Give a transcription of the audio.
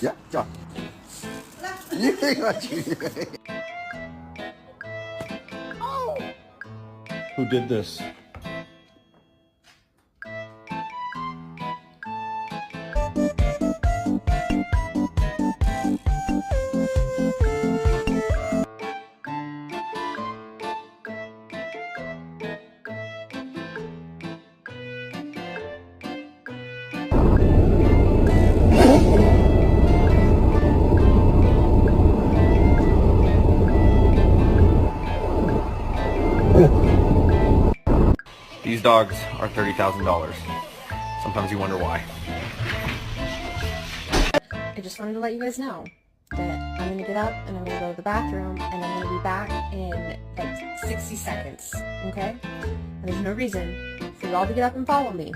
Yeah, John. You think what you Who did this? These dogs are $30,000. Sometimes you wonder why. I just wanted to let you guys know that I'm going to get up and I'm going to go to the bathroom and I'm going to be back in like 60 seconds, okay? And there's no reason for you all to get up and follow me.